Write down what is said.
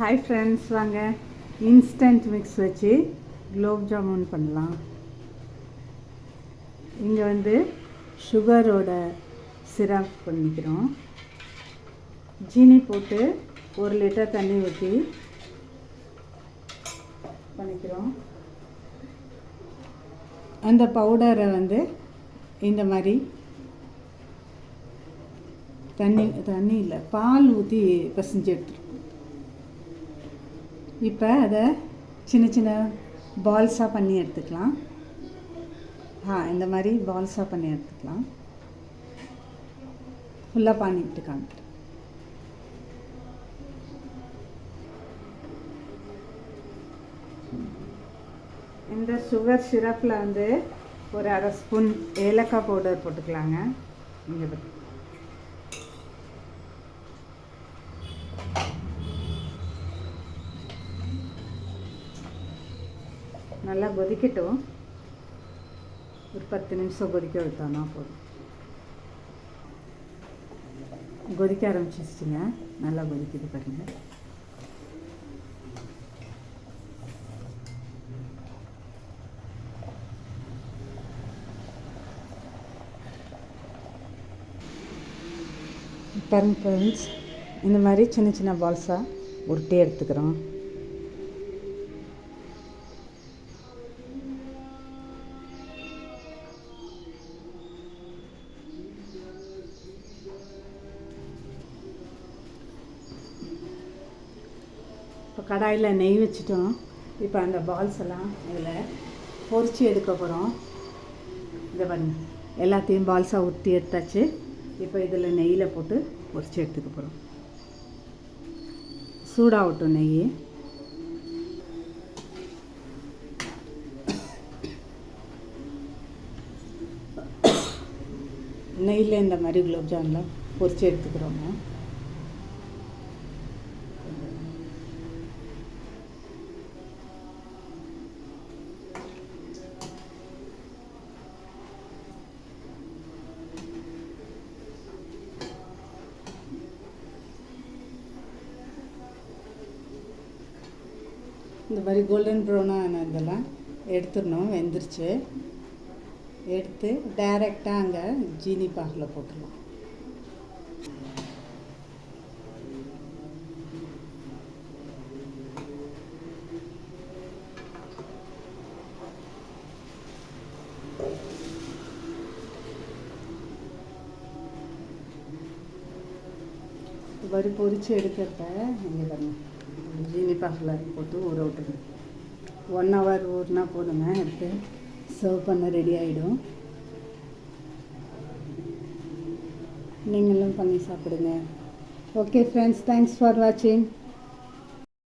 Hi friends, வாங்க instant mix வச்சு குலோப் ஜாமுன் பண்ணலாம். இங்கே வந்து சுகரோட சிரப் பண்ணிக்கிறோம். ஜீனி போட்டு 1 லிட்டர் தண்ணி ஊற்றி பண்ணிக்கிறோம். அந்த பவுடரை வந்து இந்த மாதிரி தண்ணி இல்லை, பால் ஊற்றி பிசைஞ்சு எடுத்துருக்கோம். இப்போ அதை சின்ன சின்ன பால்ஸாக பண்ணி எடுத்துக்கலாம். இந்த மாதிரி பால்ஸாக பண்ணி எடுத்துக்கலாம். ஃபுல்லாக பண்ணிட்டு காமிக்கிறேன். இந்த சுகர் சிரப்பில் வந்து ஒரு 1/2 ஸ்பூன் ஏலக்காய் பவுடர் போட்டுக்கலாங்க. இங்கே நல்லா கொதிக்கட்டும். ஒரு 10 நிமிஷம் கொதிக்க விட்டோன்னா போதும். கொதிக்க ஆரம்பிச்சிருச்சுங்க. நல்லா கொதிக்குது பாருங்கள். பாருங்க ஃப்ரெண்ட்ஸ், இந்த மாதிரி சின்ன சின்ன பால்ஸாக உருட்டி எடுத்துக்கிறோம். இப்போ கடாயில் நெய் வச்சுட்டோம். இப்போ அந்த பால்ஸ் எல்லாம் இதில் பொரித்து எடுக்க போகிறோம். இதை பாருங்கள், எல்லாத்தையும் பால்ஸாக உருட்டி எடுத்தாச்சு. இப்போ இதில் நெய்யில் போட்டு பொரித்து எடுத்துக்க போகிறோம். சூடாகட்டும் நெய். நெய்யில் இந்த மாதிரி குலோப் ஜாமுன்லாம் பொரித்து எடுத்துக்கிறோங்க. இந்த மாதிரி கோல்டன் ப்ரௌனாக இதெல்லாம் எடுத்துடணும். வெந்துருச்சு. எடுத்து டைரெக்டாக அங்கே ஜீனி பாகில் போட்டுடலாம். இந்த மாதிரி பொரித்து எடுக்கிறத இங்கே பாருங்கள், ஜீனி பாகில் போட்டு ஊற விட்டுருங்க. 1 ஹவர் ஊறினா போதுங்க. எடுத்து சர்வ் பண்ண ரெடி ஆகிடும். நீங்களும் பண்ணி சாப்பிடுங்க. ஓகே ஃப்ரெண்ட்ஸ், தேங்க்ஸ் ஃபார் வாட்சிங்.